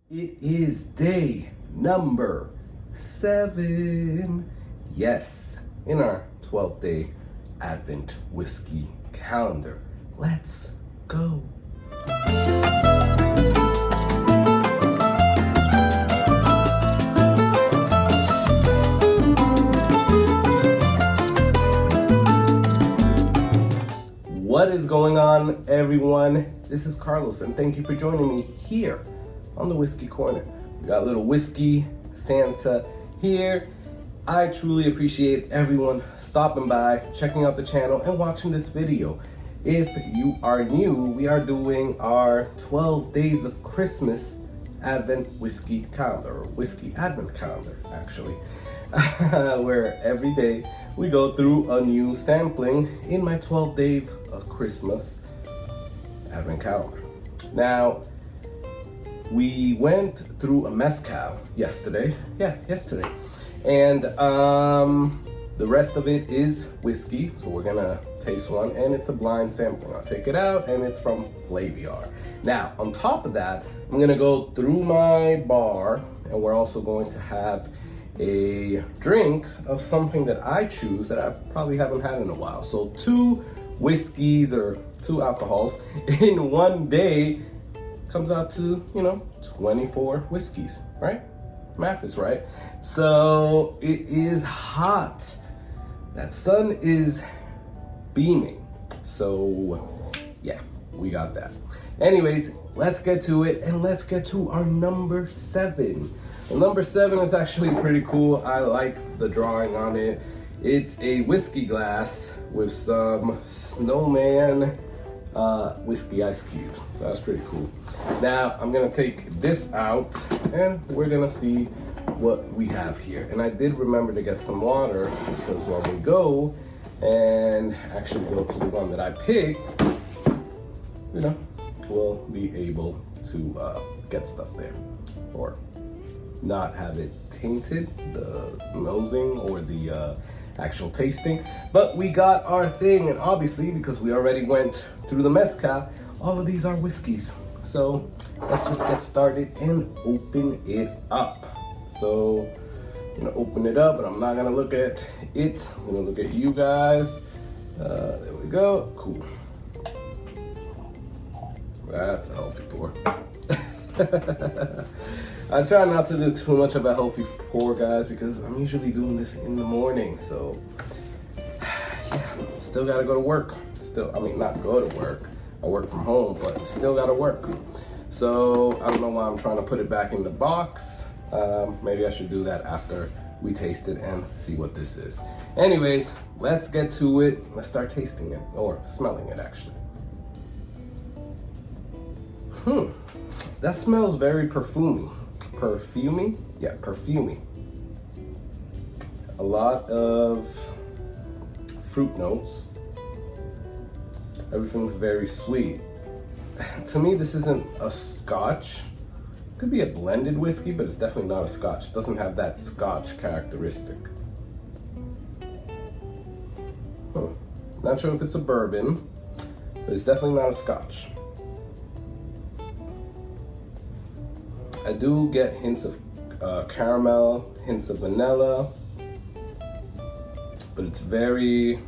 It is day number 7. Yes, in our 12-day Advent whiskey calendar. Let's go. What is going on, everyone? This is Carlos, and thank you for joining me here on the Whiskey Corner. We got a little whiskey Santa here. I truly appreciate everyone stopping by, checking out the channel, and watching this video. If you are new, we are doing our 12 Days of Christmas Advent Whiskey Calendar, or Whiskey Advent Calendar, actually, where every day we go through a new sampling in my 12 Day of Christmas Advent Calendar. Now, we went through a mezcal yesterday. And the rest of it is whiskey, so we're gonna taste one, and it's a blind sampling. I'll take it out, and it's from Flaviar. Now, on top of that, I'm gonna go through my bar, and we're also going to have a drink of something that I choose that I probably haven't had in a while. So 2 whiskeys or 2 alcohols in one day comes out to, 24 whiskeys, right? Math is right. So it is hot. That sun is beaming. So yeah, we got that. Anyways, let's get to it, and let's get to our number 7. Well, number 7 is actually pretty cool. I like the drawing on it. It's a whiskey glass with some snowman whiskey ice cube. So that's pretty cool. Now I'm gonna take this out, and we're gonna see what we have here. And I did remember to get some water, because when we go and actually go to the one that I picked, we'll be able to get stuff there, or not have it tainted, the nosing or the actual tasting. But we got our thing, and obviously, because we already went through the mezcal, all of these are whiskeys. So let's just get started and open it up. So I'm gonna open it up, and I'm not gonna look at it. I'm gonna look at you guys. There we go. Cool. That's a healthy pour. I try not to do too much of a healthy pour, guys, because I'm usually doing this in the morning. So yeah, still gotta go to work. Not go to work. I work from home, but still gotta work. So I don't know why I'm trying to put it back in the box. Maybe I should do that after we taste it and see what this is. Anyways, let's get to it. Let's start tasting it, or smelling it, actually. That smells very perfumey. Perfumey? Yeah, perfumey. A lot of fruit notes. Everything's very sweet. To me, this isn't a scotch. It could be a blended whiskey, but it's definitely not a scotch. It doesn't have that scotch characteristic. Not sure if it's a bourbon, but it's definitely not a scotch. I do get hints of caramel, hints of vanilla, but it's very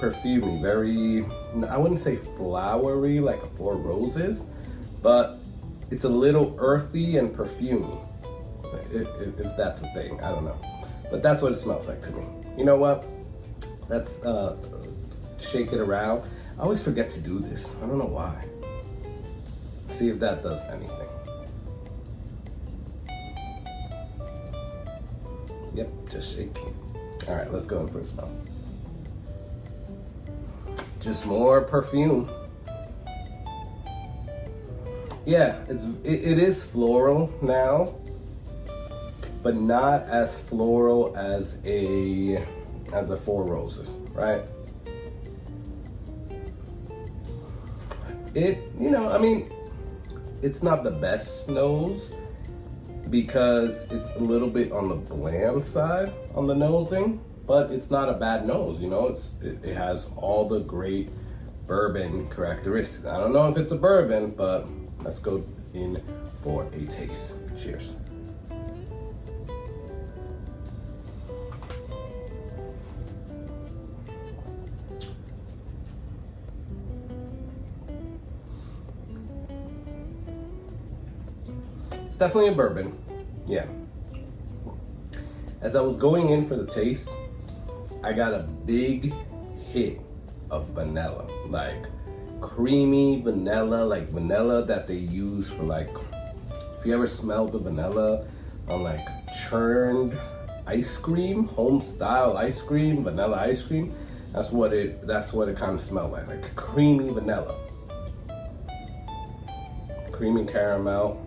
perfumey, very, I wouldn't say flowery like a Four Roses, but it's a little earthy and perfumey, if that's a thing. I don't know, but that's what it smells like to me. You know what? Let's shake it around. I always forget to do this. I don't know why. See if that does anything. Yep, just shaking. All right, let's go in for a smell. Just more perfume. Yeah, it is floral now, but not as floral as a Four Roses, right? It's not the best nose, because it's a little bit on the bland side on the nosing, but it's not a bad nose, it has all the great bourbon characteristics. I don't know if it's a bourbon, but let's go in for a taste. Cheers. It's definitely a bourbon, yeah. As I was going in for the taste, I got a big hit of vanilla, like creamy vanilla, like vanilla that they use for like, if you ever smelled the vanilla on like churned ice cream, home style ice cream, vanilla ice cream, that's what it kind of smelled like creamy vanilla. Creamy caramel.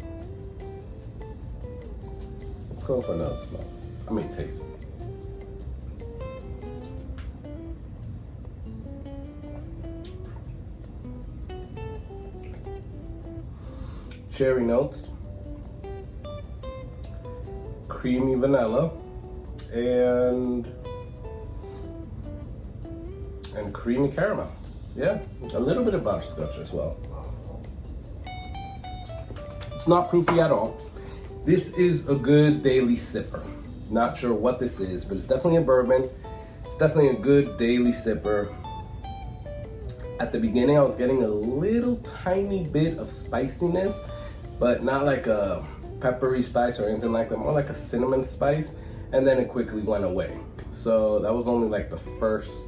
Let's go for another smell. I mean taste. Cherry notes, creamy vanilla, and creamy caramel. Yeah, a little bit of butterscotch as well. It's not proofy at all. This is a good daily sipper. Not sure what this is, but it's definitely a bourbon. It's definitely a good daily sipper. At the beginning, I was getting a little tiny bit of spiciness, but not like a peppery spice or anything like that, more like a cinnamon spice, and then it quickly went away. So that was only like the first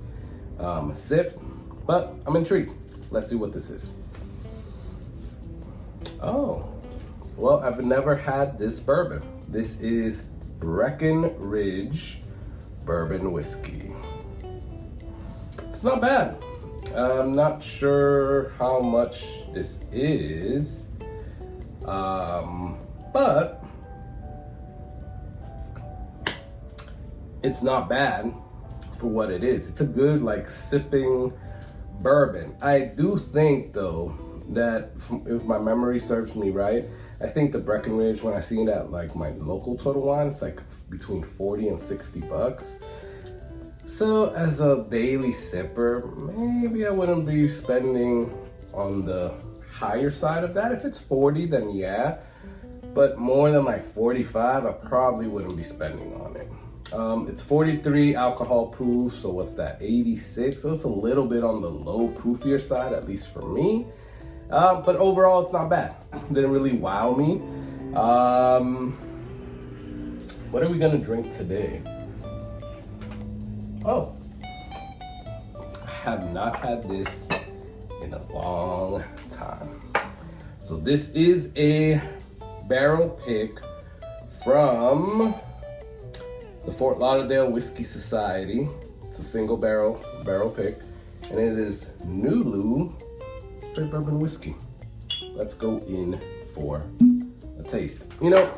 sip, but I'm intrigued. Let's see what this is. Oh, well, I've never had this bourbon. This is Breckenridge bourbon whiskey. It's not bad. I'm not sure how much this is, but it's not bad for what it is. It's a good like sipping bourbon. I do think though that if my memory serves me right, I think the Breckenridge, when I see it at like my local Total Wine, it's like between 40 and 60 bucks. So as a daily sipper, maybe I wouldn't be spending on the higher side of that. If it's 40, then yeah. But more than like 45, I probably wouldn't be spending on it. It's 43 alcohol proof, so what's that, 86? So it's a little bit on the low proofier side, at least for me. But overall, it's not bad. Didn't really wow me. What are we gonna drink today? Oh, I have not had this in a long time. So this is a barrel pick from the Fort Lauderdale Whiskey Society. It's a single barrel pick, and it is Nulu straight bourbon whiskey. Let's go in for a taste. You know,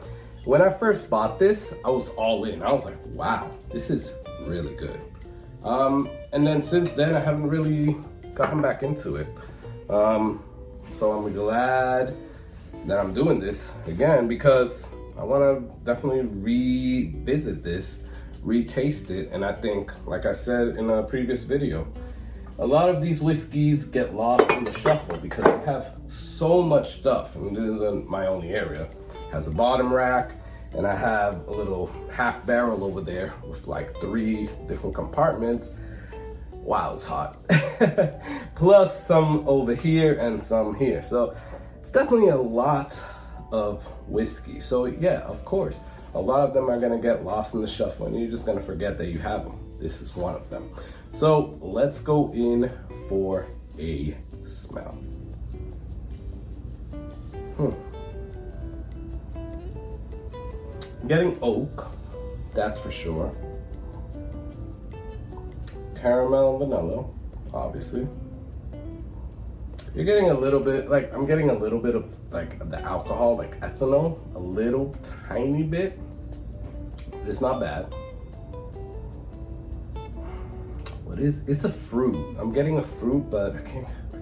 when I first bought this, I was all in. I was like, wow, this is really good. And then since then, I haven't really gotten back into it. So I'm glad that I'm doing this again, because I want to definitely revisit this, retaste it. And I think, like I said in a previous video, a lot of these whiskeys get lost in the shuffle because they have so much stuff. And this isn't my only area. It has a bottom rack, and I have a little half barrel over there with like 3 different compartments. Wow, it's hot. Plus some over here and some here. So it's definitely a lot of whiskey. So yeah, of course, a lot of them are gonna get lost in the shuffle and you're just gonna forget that you have them. This is one of them. So let's go in for a smell. Getting oak, that's for sure. Caramel and vanilla, obviously. You're getting a little bit, like, I'm getting a little bit of like the alcohol, like ethanol, a little tiny bit, but it's not bad. What is, it's a fruit. I'm getting a fruit, but I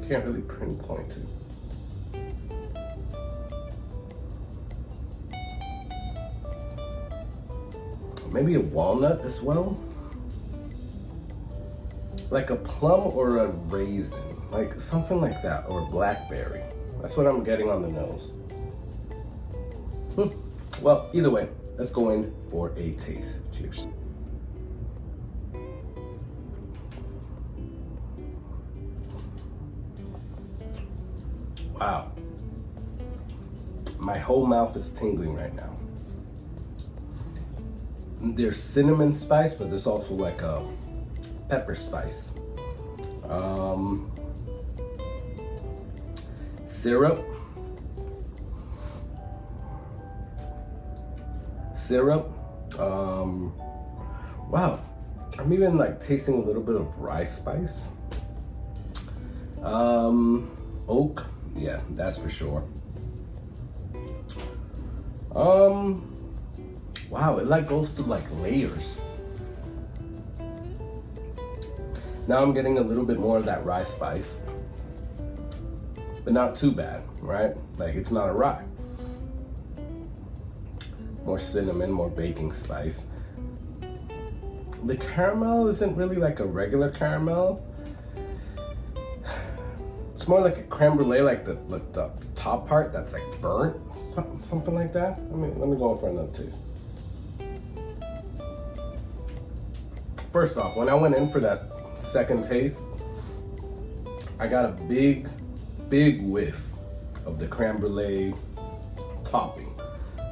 can't really pinpoint it. Maybe a walnut as well. Like a plum or a raisin, like something like that, or blackberry. That's what I'm getting on the nose. Well, either way, let's go in for a taste. Cheers. Wow. My whole mouth is tingling right now. There's cinnamon spice, but there's also like a pepper spice. Syrup. Wow. I'm even like tasting a little bit of rye spice. Oak. Yeah, that's for sure. Wow, it like goes through like layers. Now I'm getting a little bit more of that rye spice, but not too bad, right? Like it's not a rye. More cinnamon, more baking spice. The caramel isn't really like a regular caramel. It's more like a creme brulee, like the top part that's like burnt, something like that. Let me go in for another taste. First off, when I went in for that second taste, I got a big whiff of the creme brulee topping.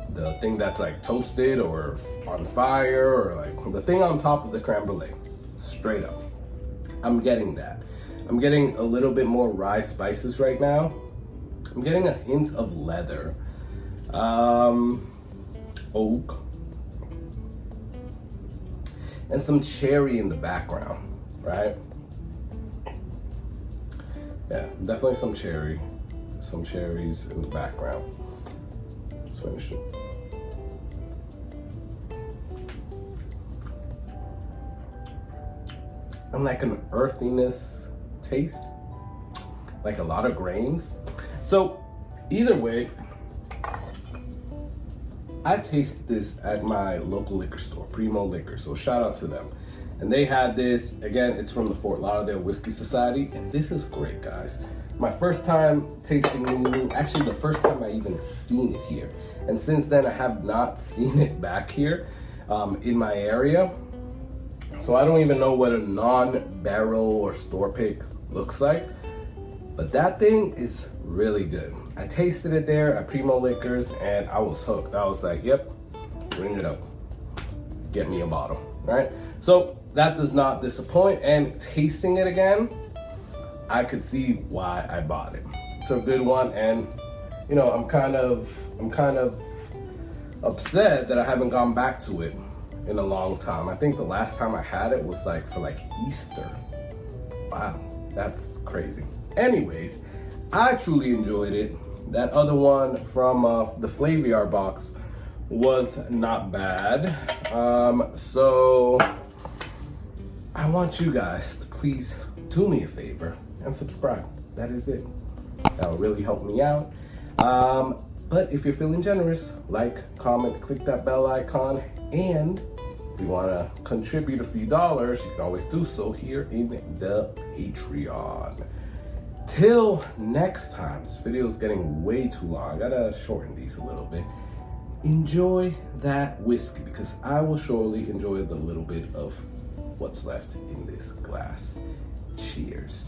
The thing that's like toasted or on fire, or like the thing on top of the creme brulee. Straight up. I'm getting that. I'm getting a little bit more rye spices right now. I'm getting a hint of leather. Oak. And some cherry in the background, right? Yeah, definitely some cherry. Some cherries in the background. Let's finish it. And like an earthiness taste, like a lot of grains. So either way, I tasted this at my local liquor store, Primo Liquor, so shout out to them. And they had this, again, it's from the Fort Lauderdale Whiskey Society, and this is great, guys. My first time tasting new, actually the first time I even seen it here. And since then I have not seen it back here in my area. So I don't even know what a non-barrel or store pick looks like, but that thing is really good. I tasted it there at Primo Liquors and I was hooked. I was like, yep, ring it up, get me a bottle, right? So that does not disappoint, and tasting it again, I could see why I bought it. It's a good one, and you know, I'm kind of upset that I haven't gone back to it in a long time. I think the last time I had it was like for like Easter. Wow, that's crazy. Anyways, I truly enjoyed it. That other one from the Flaviar box was not bad. So I want you guys to please do me a favor and subscribe. That is it. That will really help me out. But if you're feeling generous, like, comment, click that bell icon, and if you want to contribute a few dollars, you can always do so here in the Patreon. Till next time, this video is getting way too long. I gotta shorten these a little bit. Enjoy that whiskey, because I will surely enjoy the little bit of what's left in this glass. Cheers.